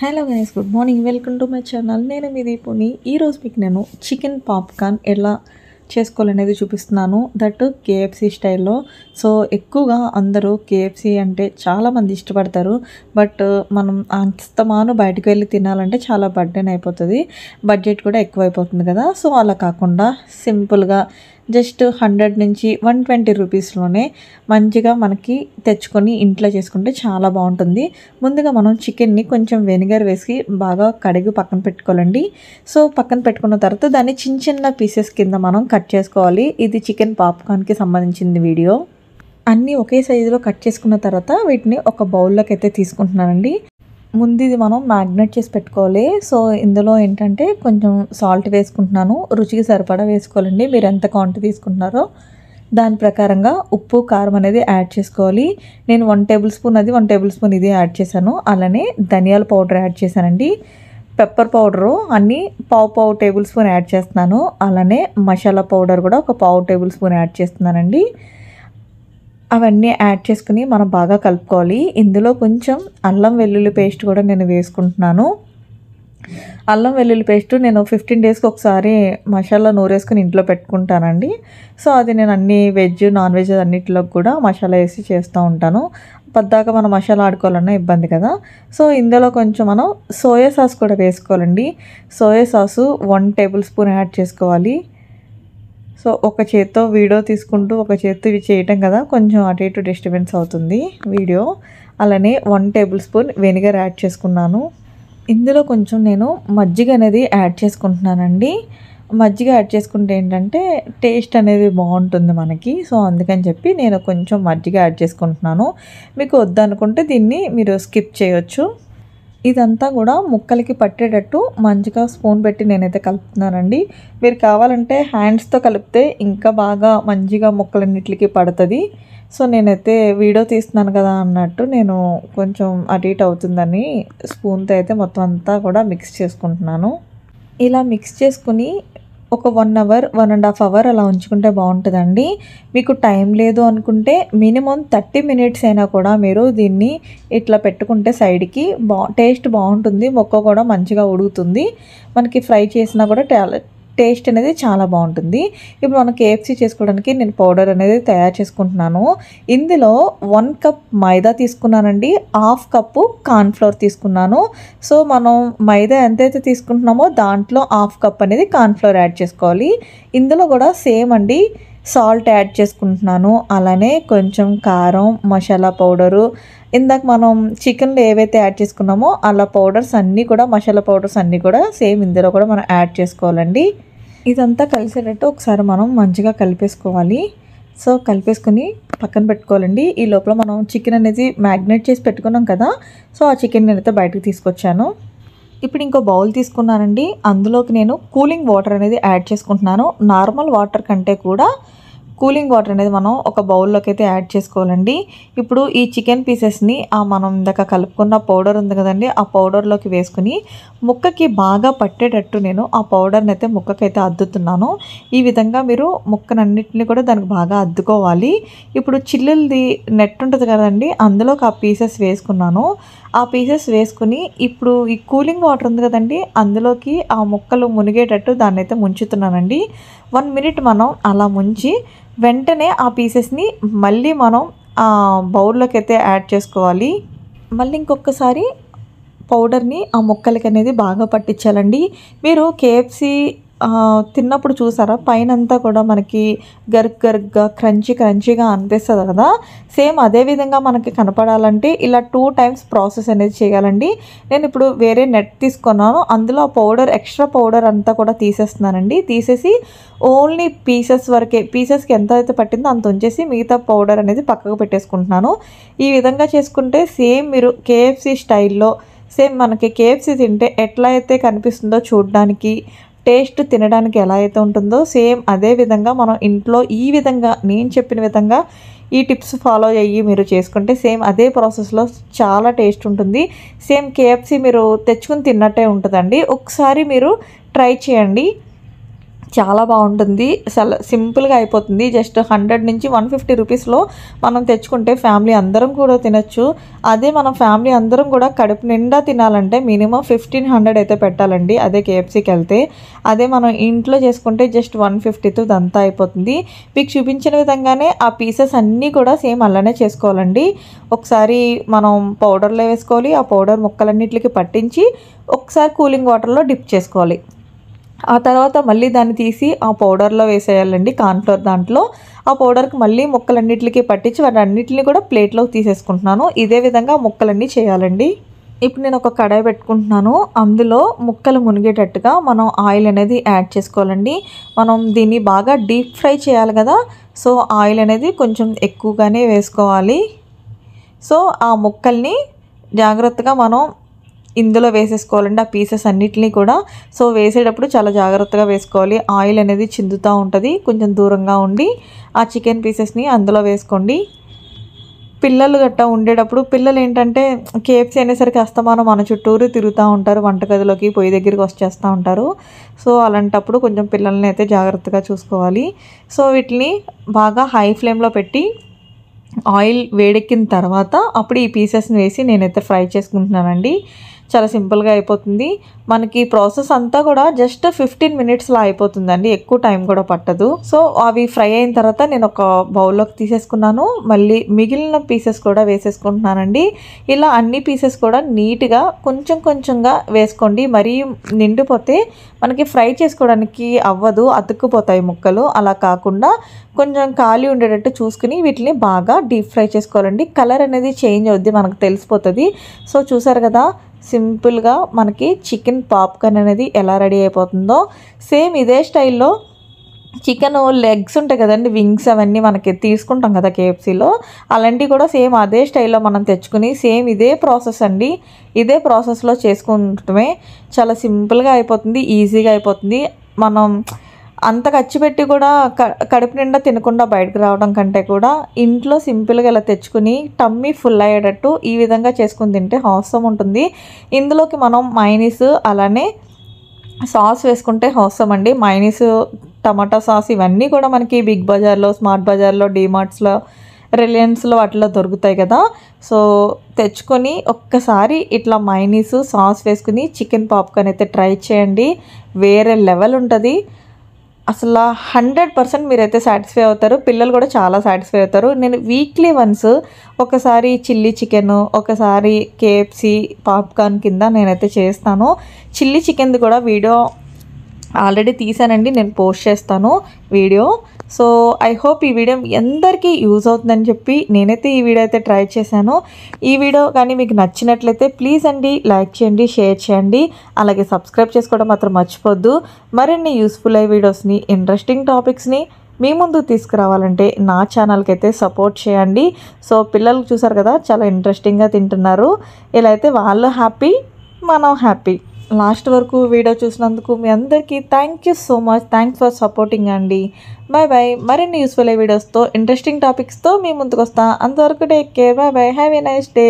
Hello guys, good morning. Welcome to my channel. నేను మీ దీపుని. ఈరోజు మీకు నేను చికెన్ పాప్కార్న్ ఎలా చేసుకోవాలనేది చూపిస్తున్నాను. దట్ కేఎఫ్సి స్టైల్లో. సో ఎక్కువగా అందరూ కేఎఫ్సి అంటే చాలామంది ఇష్టపడతారు. బట్ మనం అంతమాను బయటకు వెళ్ళి తినాలంటే చాలా బర్డెన్ అయిపోతుంది, బడ్జెట్ కూడా ఎక్కువ అయిపోతుంది కదా. సో అలా కాకుండా సింపుల్గా జస్ట్ 100 నుంచి 120 రూపీస్లోనే మంచిగా మనకి తెచ్చుకొని ఇంట్లో చేసుకుంటే చాలా బాగుంటుంది. ముందుగా మనం చికెన్ని కొంచెం వెనిగర్ వేసి బాగా కడిగి పక్కన పెట్టుకోవాలండి. సో పక్కన పెట్టుకున్న తర్వాత దాన్ని చిన్న చిన్న పీసెస్ కింద మనం కట్ చేసుకోవాలి. ఇది చికెన్ పాప్కార్న్కి సంబంధించిన వీడియో. అన్నీ ఒకే సైజులో కట్ చేసుకున్న తర్వాత వీటిని ఒక బౌల్లోకి అయితే తీసుకుంటున్నానండి. ముందు ఇది మనం మ్యాగ్నేట్ చేసి పెట్టుకోవాలి. సో ఇందులో ఏంటంటే కొంచెం సాల్ట్ వేసుకుంటున్నాను. రుచికి సరిపడా వేసుకోవాలండి. మీరు ఎంత క్వాంటిటీ తీసుకుంటున్నారో దాని ప్రకారంగా ఉప్పు కారం అనేది యాడ్ చేసుకోవాలి. నేను 1 టేబుల్ స్పూన్ అది 1 టేబుల్ స్పూన్ ఇది యాడ్ చేశాను. అలానే ధనియాల పౌడర్ యాడ్ చేశానండి. పెప్పర్ పౌడరు అన్నీ పావు టేబుల్ స్పూన్ యాడ్ చేస్తున్నాను. అలానే మసాలా పౌడర్ కూడా ఒక పావు టేబుల్ స్పూన్ యాడ్ చేస్తున్నానండి. అవన్నీ యాడ్ చేసుకుని మనం బాగా కలుపుకోవాలి. ఇందులో కొంచెం అల్లం వెల్లుల్లి పేస్ట్ కూడా నేను వేసుకుంటున్నాను. అల్లం వెల్లుల్లి పేస్ట్ నేను 15 డేస్కి ఒకసారి మసాలా నూరేసుకుని ఇంట్లో పెట్టుకుంటానండి. సో అది నేను అన్ని వెజ్ నాన్ వెజ్ అన్నిటిలో కూడా మసాలా వేసి చేస్తూ ఉంటాను. పద్దాక మనం మసాలా ఆడుకోవాలన్నా ఇబ్బంది కదా. సో ఇందులో కొంచెం మనం సోయా సాస్ కూడా వేసుకోవాలండి. Soya sauce 1 table spoon add చేసుకోవాలి. సో ఒక చేత్తో వీడియో తీసుకుంటూ ఒక చేత్తో ఇవి చేయటం కదా, కొంచెం అటు ఇటు డిస్టర్బెన్స్ అవుతుంది వీడియో. అలానే 1 టేబుల్ స్పూన్ వెనిగర్ యాడ్ చేసుకున్నాను. ఇందులో కొంచెం నేను మజ్జిగ అనేది యాడ్ చేసుకుంటున్నానండి. మజ్జిగ యాడ్ చేసుకుంటే ఏంటంటే టేస్ట్ అనేది బాగుంటుంది మనకి. సో అందుకని చెప్పి నేను కొంచెం మజ్జిగ యాడ్ చేసుకుంటున్నాను. మీకు వద్దనుకుంటే దీన్ని మీరు స్కిప్ చేయొచ్చు. ఇదంతా కూడా ముక్కలకి పట్టేటట్టు మంచిగా స్పూన్ పెట్టి నేనైతే కలుపుతున్నానండి. మీరు కావాలంటే హ్యాండ్స్తో కలిపితే ఇంకా బాగా మంచిగా ముక్కలన్నిటికి పడుతుంది. సో నేనైతే వీడియో తీస్తున్నాను కదా అన్నట్టు నేను కొంచెం అటు ఇటు అవుతుందని స్పూన్తో అయితే మొత్తం అంతా కూడా మిక్స్ చేసుకుంటున్నాను. ఇలా మిక్స్ చేసుకుని ఒక 1 అవర్ 1.5 అవర్ అలా ఉంచుకుంటే బాగుంటుందండి. మీకు టైం లేదు అనుకుంటే మినిమం 30 మినిట్స్ అయినా కూడా మీరు దీన్ని ఇట్లా పెట్టుకుంటే సైడ్కి టేస్ట్ బాగుంటుంది. మొక్క కూడా మంచిగా ఉడుకుతుంది. మనకి ఫ్రై చేసినా కూడా టేస్ట్ అనేది చాలా బాగుంటుంది. ఇప్పుడు మనం కేఎఫ్సి చేసుకోవడానికి నేను పౌడర్ అనేది తయారు చేసుకుంటున్నాను. ఇందులో 1 కప్ మైదా తీసుకున్నానండి. 1/2 కప్పు కార్న్ఫ్లోర్ తీసుకున్నాను. సో మనం మైదా ఎంతైతే తీసుకుంటున్నామో దాంట్లో 1/2 కప్ అనేది కార్న్ఫ్లోర్ యాడ్ చేసుకోవాలి. ఇందులో కూడా సేమ్ అండి, సాల్ట్ యాడ్ చేసుకుంటున్నాను. అలానే కొంచెం కారం, మసాలా పౌడరు, ఇందాక మనం చికెన్లో ఏవైతే యాడ్ చేసుకున్నామో అలా పౌడర్స్ అన్నీ కూడా, మసాలా పౌడర్స్ అన్నీ కూడా సేమ్ ఇందులో కూడా మనం యాడ్ చేసుకోవాలండి. ఇదంతా కలిసేటట్టు ఒకసారి మనం మంచిగా కలిపేసుకోవాలి. సో కలిపేసుకుని పక్కన పెట్టుకోవాలండి. ఈ లోపల మనం చికెన్ అనేది మ్యాగ్నేట్ చేసి పెట్టుకున్నాం కదా. సో ఆ చికెన్ నేనైతే బయటకు తీసుకొచ్చాను. ఇప్పుడు ఇంకో బౌల్ తీసుకున్నానండి. అందులోకి నేను కూలింగ్ వాటర్ అనేది యాడ్ చేసుకుంటున్నాను. నార్మల్ వాటర్ కంటే కూడా కూలింగ్ వాటర్ అనేది మనం ఒక బౌల్లోకి అయితే యాడ్ చేసుకోవాలండి. ఇప్పుడు ఈ చికెన్ పీసెస్ని మనం ఇందాక కలుపుకున్న పౌడర్ ఉంది కదండి, ఆ పౌడర్లోకి వేసుకుని ముక్కకి బాగా పట్టేటట్టు నేను ఆ పౌడర్ని అయితే ముక్కకైతే అద్దుతున్నాను. ఈ విధంగా మీరు ముక్కనన్నిటిని కూడా దానికి బాగా అద్దుకోవాలి. ఇప్పుడు చిల్లులది నెట్ ఉంటుంది కదండి, అందులోకి ఆ పీసెస్ వేసుకున్నాను. ఆ పీసెస్ వేసుకుని ఇప్పుడు ఈ కూలింగ్ వాటర్ ఉంది కదండి, అందులోకి ఆ ముక్కలు మునిగేటట్టు దాన్ని అయితే ముంచుతున్నానండి. 1 మినిట్ మనం అలా ముంచి వెంటనే ఆ పీసెస్ని మళ్ళీ మనం ఆ బౌల్లోకి అయితే యాడ్ చేసుకోవాలి. మళ్ళీ ఇంకొకసారి పౌడర్ని ఆ ముక్కలకి అనేది బాగా పట్టించాలండి. మీరు కేఎఫ్సి తిన్నప్పుడు చూసారా, పైన అంతా కూడా మనకి గరుగ్గా క్రంచీగా అనిపిస్తుంది కదా. సేమ్ అదే విధంగా మనకి కనపడాలంటే ఇలా 2 టైమ్స్ ప్రాసెస్ అనేది చేయాలండి. నేను ఇప్పుడు వేరే నెట్ తీసుకున్నాను. అందులో ఆ పౌడర్, ఎక్స్ట్రా పౌడర్ అంతా కూడా తీసేస్తున్నానండి. తీసేసి ఓన్లీ పీసెస్ వరకే, పీసెస్కి ఎంత అయితే పట్టిందో అంత ఉంచేసి మిగతా పౌడర్ అనేది పక్కకు పెట్టేసుకుంటున్నాను. ఈ విధంగా చేసుకుంటే సేమ్ మీరు కేఎఫ్సి స్టైల్లో, సేమ్ మనకి కేఎఫ్సి తింటే ఎట్లా అయితే కనిపిస్తుందో చూడడానికి, టేస్ట్ తినడానికి ఎలా అయితే ఉంటుందో సేమ్ అదే విధంగా మనం ఇంట్లో ఈ విధంగా నేను చెప్పిన విధంగా ఈ టిప్స్ ఫాలో అయ్యి మీరు చేసుకుంటే సేమ్ అదే ప్రాసెస్లో చాలా టేస్ట్ ఉంటుంది. సేమ్ కేఎఫ్సి మీరు తెచ్చుకుని తిన్నట్టే ఉంటుందండి. ఒకసారి మీరు ట్రై చేయండి. చాలా బాగుంటుంది. చాలా సింపుల్గా అయిపోతుంది. జస్ట్ 100 నుంచి 150 రూపీస్లో మనం తెచ్చుకుంటే ఫ్యామిలీ అందరం కూడా తినచ్చు. అదే మనం ఫ్యామిలీ అందరం కూడా కడుపు నిండా తినాలంటే మినిమం 1500 అయితే పెట్టాలండి, అదే కేఎఫ్సీకి వెళ్తే. అదే మనం ఇంట్లో చేసుకుంటే జస్ట్ 150తో ఇదంతా అయిపోతుంది. మీకు చూపించిన విధంగానే ఆ పీసెస్ అన్నీ కూడా సేమ్ అలానే చేసుకోవాలండి. ఒకసారి మనం పౌడర్లో వేసుకోవాలి, ఆ పౌడర్ ముక్కలన్నిటికి పట్టించి ఒకసారి కూలింగ్ వాటర్లో డిప్ చేసుకోవాలి. ఆ తర్వాత మళ్ళీ దాన్ని తీసి ఆ పౌడర్లో వేసేయాలండి, కార్న్ఫ్లోర్ దాంట్లో. ఆ పౌడర్కి మళ్ళీ ముక్కలన్నిటికీ పట్టించి వాటన్నిటిని కూడా ప్లేట్లోకి తీసేసుకుంటున్నాను. ఇదే విధంగా ముక్కలన్నీ చేయాలండి. ఇప్పుడు నేను ఒక కడాయి పెట్టుకుంటున్నాను. అందులో ముక్కలు మునిగేటట్టుగా మనం ఆయిల్ అనేది యాడ్ చేసుకోవాలండి. మనం దీన్ని బాగా డీప్ ఫ్రై చేయాలి కదా, సో ఆయిల్ అనేది కొంచెం ఎక్కువగానే వేసుకోవాలి. సో ఆ ముక్కల్ని జాగ్రత్తగా మనం ఇందులో వేసేసుకోవాలండి, ఆ పీసెస్ అన్నిటినీ కూడా. సో వేసేటప్పుడు చాలా జాగ్రత్తగా వేసుకోవాలి. ఆయిల్ అనేది చిందుతూ ఉంటుంది, కొంచెం దూరంగా ఉండి ఆ చికెన్ పీసెస్ని అందులో వేసుకోండి. పిల్లలు గట్టా ఉండేటప్పుడు, పిల్లలు ఏంటంటే కేఎఫ్సీ అనేసరికి అస్తమానం మన చుట్టూరు తిరుగుతూ ఉంటారు, వంటగదిలోకి పొయ్యి దగ్గరికి వచ్చేస్తూ ఉంటారు. సో అలాంటప్పుడు కొంచెం పిల్లల్ని అయితే జాగ్రత్తగా చూసుకోవాలి. సో వీటిని బాగా హై ఫ్లేమ్లో పెట్టి ఆయిల్ వేడెక్కిన తర్వాత అప్పుడు ఈ పీసెస్ని వేసి నేనైతే ఫ్రై చేసుకుంటున్నానండి. చాలా సింపుల్గా అయిపోతుంది. మనకి ప్రాసెస్ అంతా కూడా జస్ట్ 15 మినిట్స్లో అయిపోతుందండి, ఎక్కువ టైం కూడా పట్టదు. సో అవి ఫ్రై అయిన తర్వాత నేను ఒక బౌల్లోకి తీసేసుకున్నాను. మళ్ళీ మిగిలిన పీసెస్ కూడా వేసేసుకుంటున్నానండి. ఇలా అన్ని పీసెస్ కూడా నీట్గా కొంచెం కొంచెంగా వేసుకోండి. మరీ నిండిపోతే మనకి ఫ్రై చేసుకోవడానికి అవ్వదు, అతుక్కుపోతాయి ముక్కలు. అలా కాకుండా కొంచెం ఖాళీ ఉండేటట్టు చూసుకుని వీటిని బాగా డీప్ ఫ్రై చేసుకోవాలండి. కలర్ అనేది చేంజ్ అవుద్ది, మనకు తెలిసిపోతుంది. సో చూసారు కదా, సింపుల్గా మనకి చికెన్ పాప్కార్న్ అనేది ఎలా రెడీ అయిపోతుందో. సేమ్ ఇదే స్టైల్లో చికెన్ లెగ్స్ ఉంటాయి కదండి, వింగ్స్ అవన్నీ మనకి తీసుకుంటాం కదా కేఎఫ్సీలో, అలాంటివి కూడా సేమ్ అదే స్టైల్లో మనం తెచ్చుకుని సేమ్ ఇదే ప్రాసెస్ అండి, ఇదే ప్రాసెస్లో చేసుకుంటమే చాలా సింపుల్గా అయిపోతుంది, ఈజీగా అయిపోతుంది. మనం అంత ఖర్చు పెట్టి కూడా కడుపు నిండా తినకుండా బయటకు రావడం కంటే కూడా ఇంట్లో సింపుల్గా ఇలా తెచ్చుకుని టమ్మీ ఫుల్ అయ్యేటట్టు ఈ విధంగా చేసుకుని తింటే హాస్యం ఉంటుంది. ఇందులోకి మనం మైనీస్ అలానే సాస్ వేసుకుంటే హాస్యం అండి. మైనీస్, టమాటా సాస్ ఇవన్నీ కూడా మనకి బిగ్ బజార్లో, స్మార్ట్ బజార్లో, డీమార్ట్స్లో, రిలయన్స్లో వాటిలో దొరుకుతాయి కదా. సో తెచ్చుకొని ఒక్కసారి ఇట్లా మైనీస్ సాస్ వేసుకుని చికెన్ పాప్కార్న్ అయితే ట్రై చేయండి. వేరే లెవెల్ ఉంటుంది అసలు. 100% మీరైతే సాటిస్ఫై అవుతారు, పిల్లలు కూడా చాలా సాటిస్ఫై అవుతారు. నేను వీక్లీ వన్స్ ఒకసారి చిల్లీ చికెన్, ఒకసారి కేఎఫ్సీ పాప్కార్న్ కింద నేనైతే చేస్తాను. చిల్లీ చికెన్ది కూడా వీడియో ఆల్రెడీ తీసానండి, నేను పోస్ట్ చేస్తాను వీడియో. సో ఐ హోప్ ఈ వీడియో అందరికీ యూజ్ అవుతుందని చెప్పి నేనైతే ఈ వీడియో అయితే ట్రై చేశాను. ఈ వీడియో కానీ మీకు నచ్చినట్లయితే ప్లీజ్ అండి లైక్ చేయండి, షేర్ చేయండి, అలాగే సబ్స్క్రైబ్ చేసుకోవడం మాత్రం మర్చిపోద్దు. మరిన్ని యూస్ఫుల్ అయ్యే వీడియోస్ని, ఇంట్రెస్టింగ్ టాపిక్స్ని మీ ముందుకు తీసుకురావాలంటే నా ఛానల్కి అయితే సపోర్ట్ చేయండి. సో పిల్లలు చూసారు కదా, చాలా ఇంట్రెస్టింగ్గా తింటున్నారు. ఇలా అయితే వాళ్ళు హ్యాపీ, మనం హ్యాపీ. లాస్ట్ వరకు వీడియో చూసినందుకు మీ అందరికీ thank you so much. Thanks for supporting అండి. Bye bye. మరిన్ని యూస్ఫుల్ వీడియోస్తో, ఇంట్రెస్టింగ్ టాపిక్స్తో మీ ముందుకు వస్తా. అంతవరకు take care. Bye bye. Have a nice day.